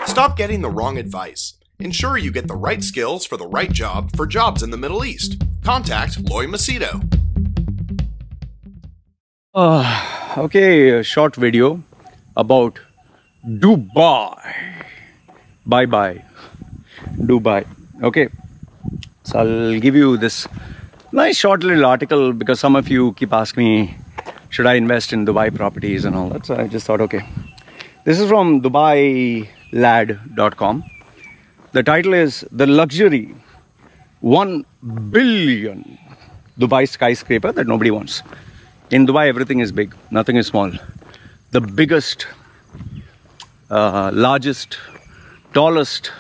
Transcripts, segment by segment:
Stop getting the wrong advice. Ensure you get the right skills for the right job for jobs in the Middle East. Contact Loy Macedo. Okay, a short video about Dubai. Bye-bye. Dubai. Okay. So I'll give you this nice short little article because some of you keep asking me, should I invest in Dubai properties and all that? So I just thought, okay. This is from DubaiLad.com. The title is The Luxury 1 Billion Dubai Skyscraper That Nobody Wants. In Dubai, everything is big, nothing is small. The biggest, largest, tallest,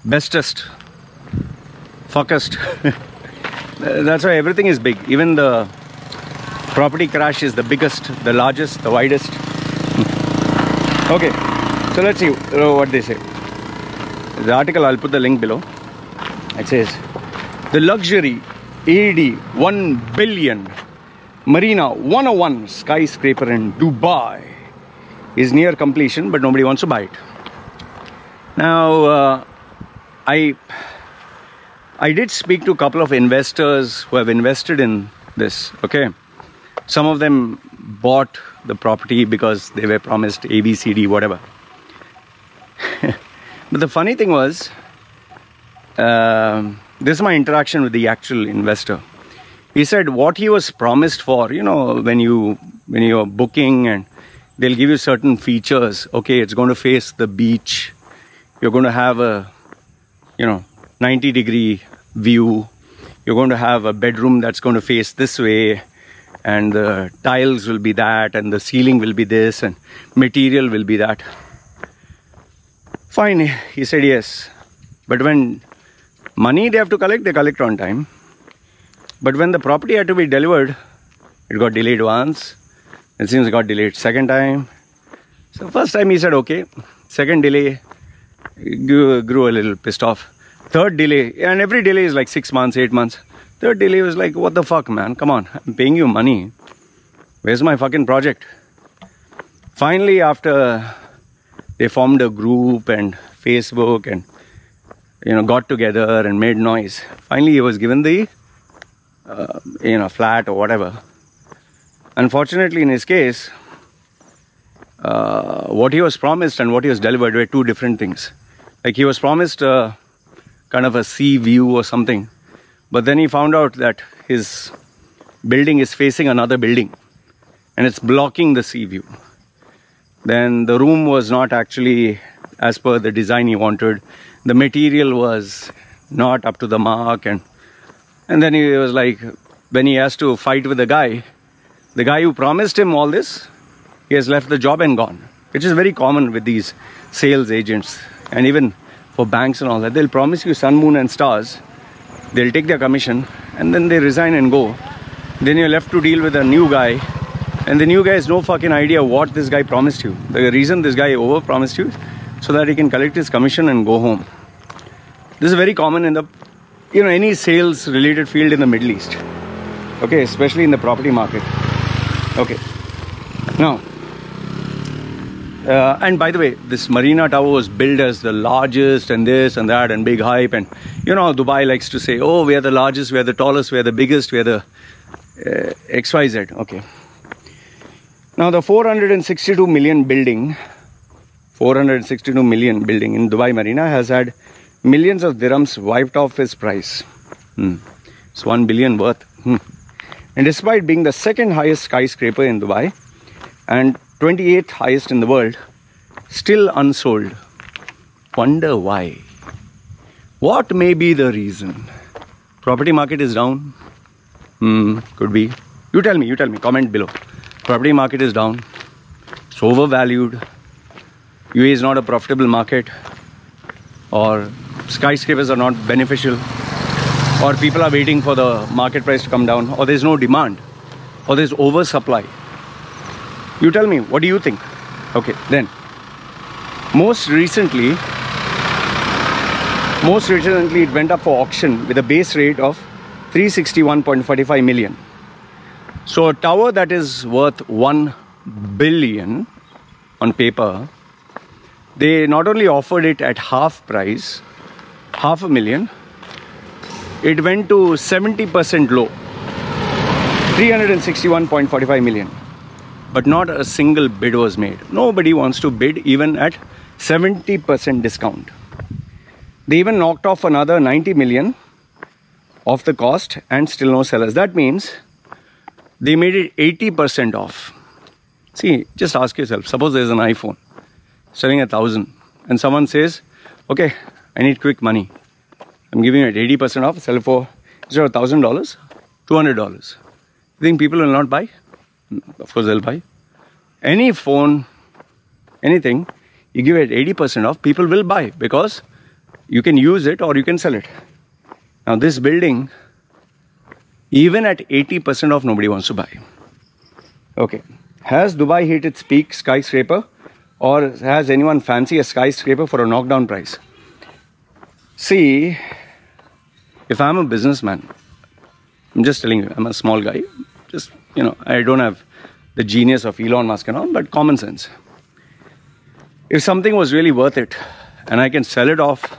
bestest, fuckest. That's why everything is big. Even the property crash is the biggest, the largest, the widest. Okay, so let's see what they say. The article, I'll put the link below. It says, the luxury AD 1 billion Marina 101 skyscraper in Dubai is near completion, but nobody wants to buy it. Now, I did speak to a couple of investors who have invested in this, okay? Some of them bought the property because they were promised A, B, C, D, whatever. But the funny thing was, this is my interaction with the actual investor. He said what he was promised for, you know, when you're booking and they'll give you certain features. Okay, it's going to face the beach. You're going to have a, 90-degree view. You're going to have a bedroom that's going to face this way. And the tiles will be that. And the ceiling will be this. And material will be that. Fine, he said yes. But when money they have to collect, they collect on time. But when the property had to be delivered, it got delayed once. It seems it got delayed second time. So first time he said okay. Second delay, grew a little pissed off. Third delay, and every delay is like 6 months, 8 months. Third delay was like, what the fuck, man? Come on, I'm paying you money. Where's my fucking project? Finally, after they formed a group and Facebook and got together and made noise. Finally, he was given the, flat or whatever. Unfortunately, in his case, what he was promised and what he was delivered were two different things. Like he was promised kind of a sea view or something. But then he found out that his building is facing another building. And it's blocking the sea view. Then the room was not actually as per the design he wanted. The material was not up to the mark. And then he was like, when he has to fight with the guy who promised him all this, he has left the job and gone. Which is very common with these sales agents. And even for banks and all that. They'll promise you sun, moon and stars. They'll take their commission. And then they resign and go. Then you're left to deal with a new guy. And the new guy has no fucking idea what this guy promised you. The reason this guy over-promised you so that he can collect his commission and go home. This is very common in the, any sales-related field in the Middle East. Okay, especially in the property market. Okay. Now, and by the way, this Marina Tower was built as the largest and this and that and big hype. And you know how Dubai likes to say, oh, we are the largest, we are the tallest, we are the biggest, we are the XYZ. Okay. Now the 462 million building in Dubai Marina has had millions of dirhams wiped off its price. It's 1 billion worth. And despite being the second highest skyscraper in Dubai and 28th highest in the world, still unsold. Wonder why? What may be the reason? Property market is down? Could be. You tell me, comment below. Property market is down. It's overvalued. UAE is not a profitable market. Or skyscrapers are not beneficial. Or people are waiting for the market price to come down. Or there's no demand. Or there's oversupply. You tell me, what do you think? Okay, then. Most recently it went up for auction with a base rate of 361.45 million. So a tower that is worth 1 billion on paper, They not only offered it at half price, $500,000, it went to 70% low, $361.45 million. But not a single bid was made. Nobody wants to bid even at 70% discount. They even knocked off another $90 million of the cost and still no sellers. That means they made it 80% off. See, just ask yourself, suppose there's an iPhone selling 1,000 and someone says, okay, I need quick money. I'm giving it 80% off, sell it for, instead of $1,000, $200. You think people will not buy? Of course they'll buy. Any phone, anything, you give it 80% off, people will buy because you can use it or you can sell it. Now this building, even at 80% off, nobody wants to buy. Okay. Has Dubai hit its peak skyscraper, or has anyone fancy a skyscraper for a knockdown price? See, if I'm a businessman, I'm just telling you, I'm a small guy. Just, I don't have the genius of Elon Musk and all, but common sense. If something was really worth it and I can sell it off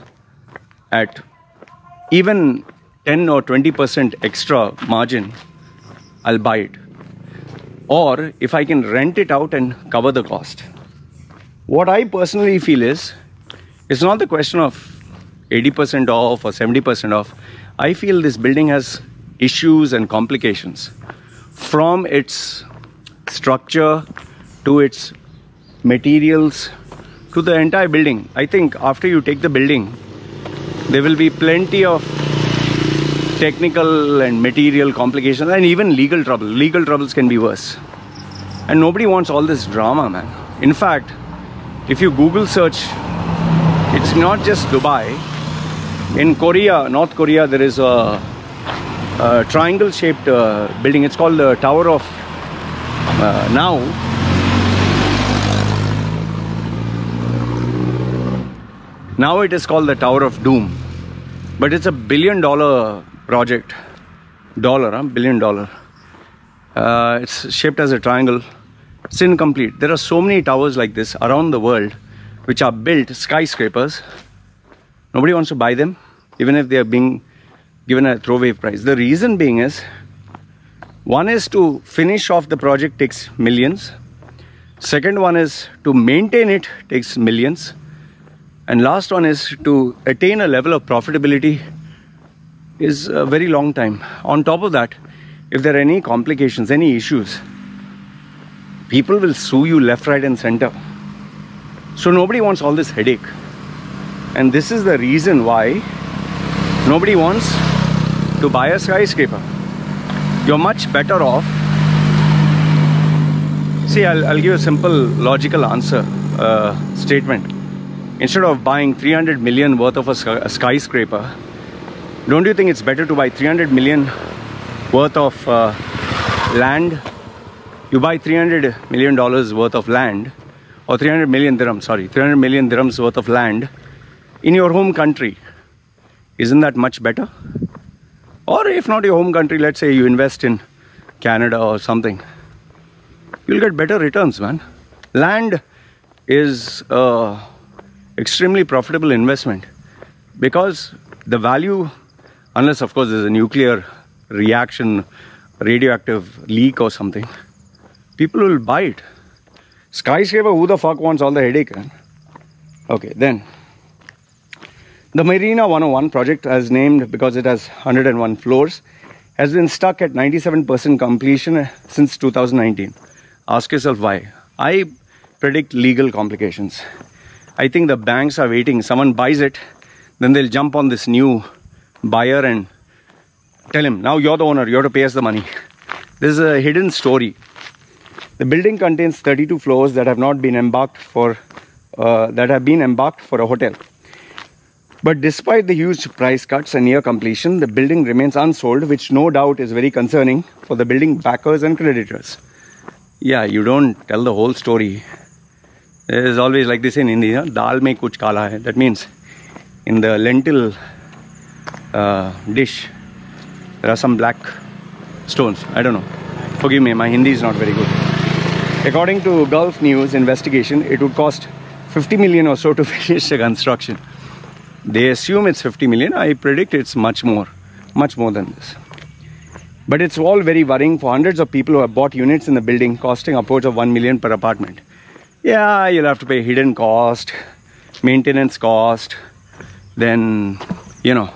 at even 10 or 20% extra margin, I'll buy it. Or if I can rent it out and cover the cost. What I personally feel is, it's not the question of 80% off or 70% off. I feel this building has issues and complications. From its structure to its materials to the entire building. I think after you take the building, there will be plenty of technical and material complications and even legal trouble. Legal troubles can be worse. And nobody wants all this drama, man. In fact, if you Google search, it's not just Dubai. In Korea, North Korea, there is a triangle-shaped building. It's called the Tower of Now. Now it is called the Tower of Doom. But it's a $1 billion project. $1 billion. It's shaped as a triangle. It's incomplete. There are so many towers like this around the world which are built, skyscrapers. Nobody wants to buy them, even if they are being given a throwaway price. The reason being is, one is to finish off the project takes millions. Second one is to maintain it takes millions. And last one is to attain a level of profitability is a very long time. On top of that, if there are any complications, any issues, people will sue you left, right and center. So nobody wants all this headache. And this is the reason why nobody wants to buy a skyscraper. You're much better off. See, I'll give a simple logical answer, statement. Instead of buying 300 million worth of a skyscraper, don't you think it's better to buy 300 million worth of land? You buy $300 million worth of land, or 300 million dirhams worth of land in your home country. Isn't that much better? Or if not your home country, let's say you invest in Canada or something, you'll get better returns, man. Land is extremely profitable investment because the value, unless of course there's a nuclear reaction, radioactive leak or something, people will buy it. Skyscraper, who the fuck wants all the headache, man? Okay, then the Marina 101 project, as named because it has 101 floors, has been stuck at 97% completion since 2019. Ask yourself why. I predict legal complications. I think the banks are waiting. Someone buys it, then they'll jump on this new buyer and tell him, now you're the owner, you have to pay us the money. There's a hidden story. The building contains 32 floors that have been embarked for a hotel. But despite the huge price cuts and near completion, the building remains unsold, which no doubt is very concerning for the building backers and creditors. Yeah, you don't tell the whole story. There's always, like this in India, dal mein kuch kala hai. That means in the lentil dish, there are some black stones. I don't know. Forgive me, my Hindi is not very good. According to Gulf News investigation, it would cost 50 million or so to finish the construction. They assume it's 50 million. I predict it's much more than this. But it's all very worrying for hundreds of people who have bought units in the building costing upwards of 1 million per apartment. Yeah, you'll have to pay hidden cost, maintenance cost, then, you know,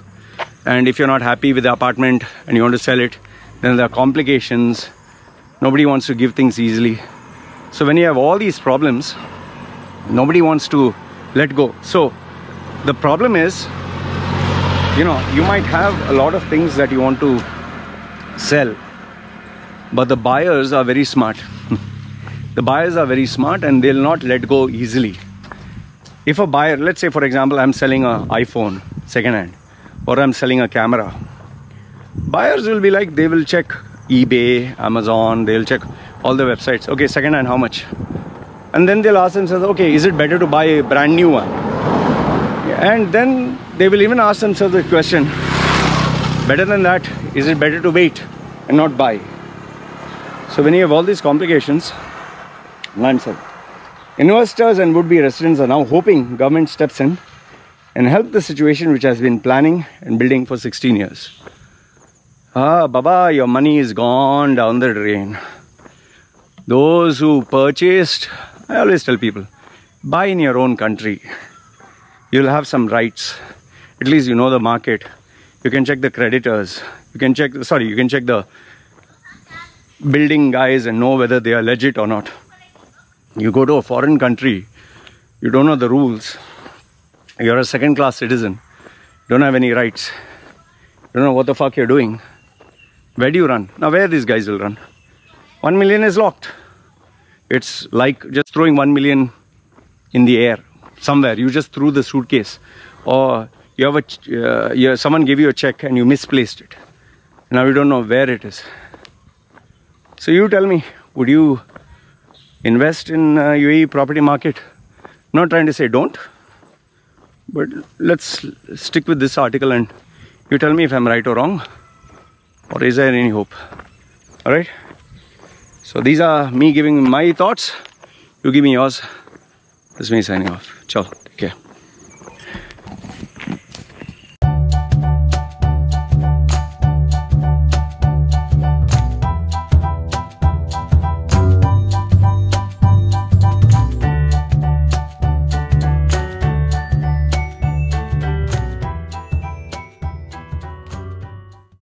and if you're not happy with the apartment and you want to sell it, then there are complications. Nobody wants to give things easily. So when you have all these problems, nobody wants to let go. So the problem is, you know, you might have a lot of things that you want to sell, but the buyers are very smart. The buyers are very smart and they'll not let go easily. If a buyer, let's say for example, I'm selling an iPhone second-hand, or I'm selling a camera, buyers will be like, they will check eBay, Amazon, they'll check all the websites. Okay, second-hand, how much? And then they'll ask themselves, okay, is it better to buy a brand new one? And then they will even ask themselves the question, better than that, is it better to wait and not buy? So when you have all these complications, investors and would-be residents are now hoping government steps in and help the situation which has been planning and building for 16 years. Baba, your money is gone down the drain. Those who purchased, I always tell people, buy in your own country. You'll have some rights. At least you know the market. You can check the creditors. You can check the building guys and know whether they are legit or not. You go to a foreign country, you don't know the rules. You're a second-class citizen. You don't have any rights. You don't know what the fuck you're doing. Where do you run? Now where these guys will run? 1 million is locked. It's like just throwing 1 million in the air somewhere. You just threw the suitcase, or you have someone gave you a check and you misplaced it. Now you don't know where it is. So you tell me, would you invest in UAE property market? I'm not trying to say don't, but let's stick with this article and you tell me if I'm right or wrong, or is there any hope? All right. So these are me giving my thoughts. You give me yours. This is me signing off. Ciao. Take care.